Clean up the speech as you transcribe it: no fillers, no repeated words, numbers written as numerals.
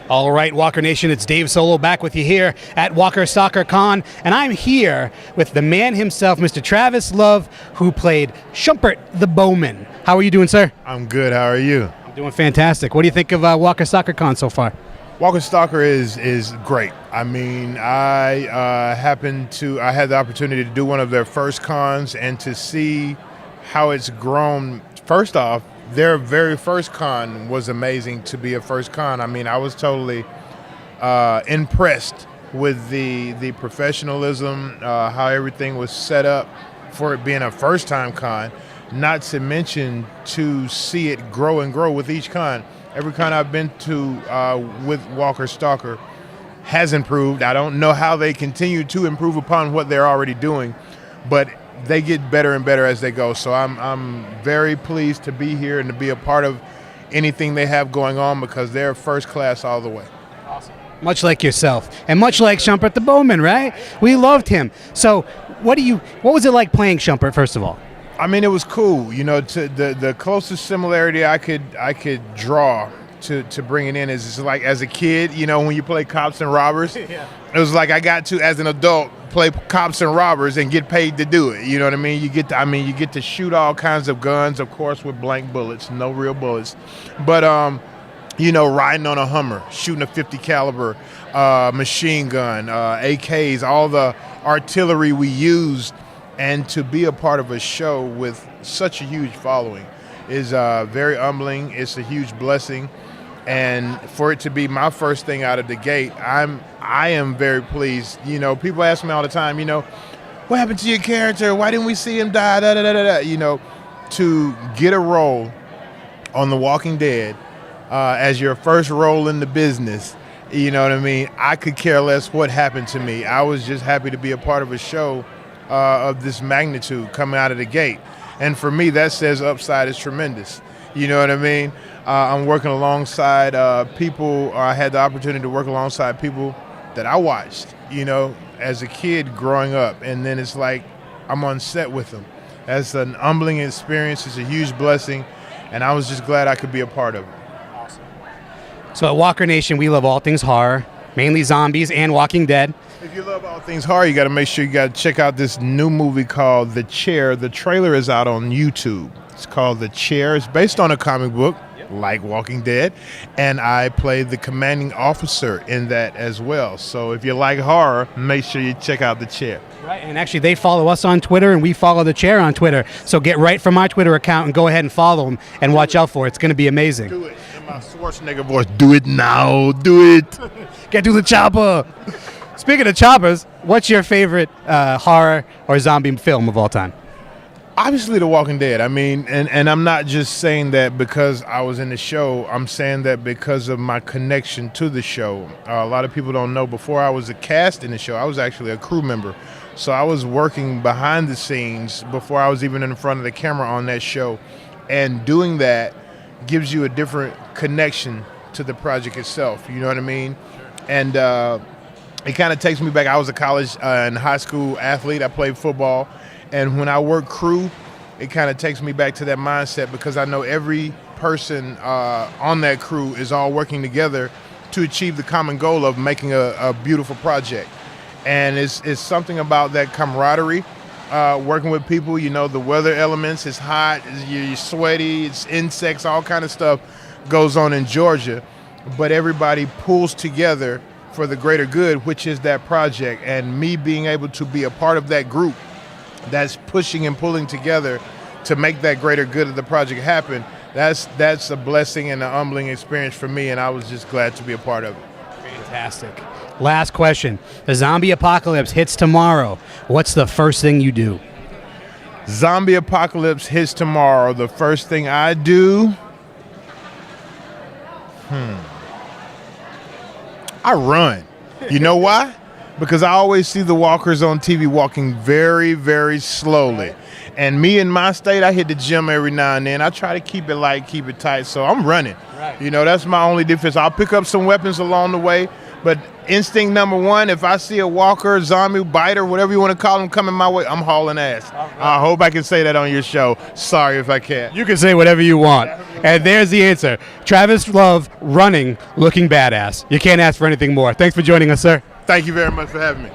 All right, Walker Nation, it's Dave Solo back with you here at Walker Stalker Con, and I'm here with the man himself, Mr. Travis Love, who played Shumpert the Bowman. How are you doing, sir? I'm good. How are you? I'm doing fantastic. What do you think of Walker Stalker Con so far? Walker Stalker is great. I mean, I had the opportunity to do one of their first cons and to see how it's grown. First off, their very first con was amazing to be a first con. I mean, I was totally impressed with the professionalism, how everything was set up for it being a first-time con, not to mention to see it grow and grow with each con. Every con I've been to with Walker Stalker has improved. I don't know how they continue to improve upon what they're already doing, but they get better and better as they go. So I'm very pleased to be here and to be a part of anything they have going on because they're first class all the way. Awesome. Much like yourself, and much like Shumpert the Bowman, right? We loved him. So what was it like playing Shumpert, first of all? I mean, it was cool. You know, to the closest similarity I could draw to bring it in is like as a kid, you know, when you play cops and robbers. Yeah. It was like I got to, as an adult, play cops and robbers and get paid to do it. You know what I mean? You get to shoot all kinds of guns, of course, with blank bullets, no real bullets. But you know, riding on a Hummer, shooting a 50 caliber machine gun, AKs, all the artillery we used, and to be a part of a show with such a huge following is very humbling. It's a huge blessing. And for it to be my first thing out of the gate, I am very pleased. You know, people ask me all the time, you know, what happened to your character? Why didn't we see him die? Da, da, da, da, da. You know, to get a role on The Walking Dead as your first role in the business, you know what I mean? I could care less what happened to me. I was just happy to be a part of a show of this magnitude coming out of the gate. And for me, that says upside is tremendous. You know what I mean? I'm working alongside people. I had the opportunity to work alongside people that I watched, you know, as a kid growing up. And then it's like I'm on set with them. That's an humbling experience. It's a huge blessing. And I was just glad I could be a part of it. Awesome. So at Walker Nation, we love all things horror, mainly zombies and Walking Dead. If you love all things horror, you got to make sure you got to check out this new movie called The Chair. The trailer is out on YouTube. It's called The Chair. It's based on a comic book, like Walking Dead, and I played the commanding officer in that as well. So if you like horror, make sure you check out The Chair. Right, and actually they follow us on Twitter, and we follow The Chair on Twitter. So get right from my Twitter account and go ahead and follow them and watch out for it. It's going to be amazing. Do it. In my Schwarzenegger voice, do it now. Do it. Get to the chopper. Speaking of choppers, what's your favorite horror or zombie film of all time? Obviously, The Walking Dead. I mean, and I'm not just saying that because I was in the show. I'm saying that because of my connection to the show. A lot of people don't know, before I was a cast in the show, I was actually a crew member. So I was working behind the scenes before I was even in front of the camera on that show. And doing that gives you a different connection to the project itself. You know what I mean? Sure. And it kind of takes me back. I was a college and high school athlete. I played football. And when I work crew, it kind of takes me back to that mindset because I know every person on that crew is all working together to achieve the common goal of making a beautiful project. And it's something about that camaraderie, working with people. You know, the weather elements, it's hot, you're sweaty, it's insects, all kind of stuff goes on in Georgia. But everybody pulls together for the greater good, which is that project. And me being able to be a part of that group that's pushing and pulling together to make that greater good of the project happen, that's a blessing and a humbling experience for me, and I was just glad to be a part of it. Fantastic. Last question. The zombie apocalypse hits tomorrow. What's the first thing you do? Zombie apocalypse hits tomorrow. The first thing I do, I run. You know why? Because I always see the walkers on TV walking very, very slowly. And me in my state, I hit the gym every now and then. I try to keep it light, keep it tight, so I'm running. Right. You know, that's my only difference. I'll pick up some weapons along the way, But instinct number one, if I see a walker, zombie, biter, whatever you want to call them coming my way, I'm hauling ass. I hope I can say that on your show. Sorry if I can't. You can say whatever you want. And there's the answer. Travis Love running, looking badass. You can't ask for anything more. Thanks for joining us, sir. Thank you very much for having me.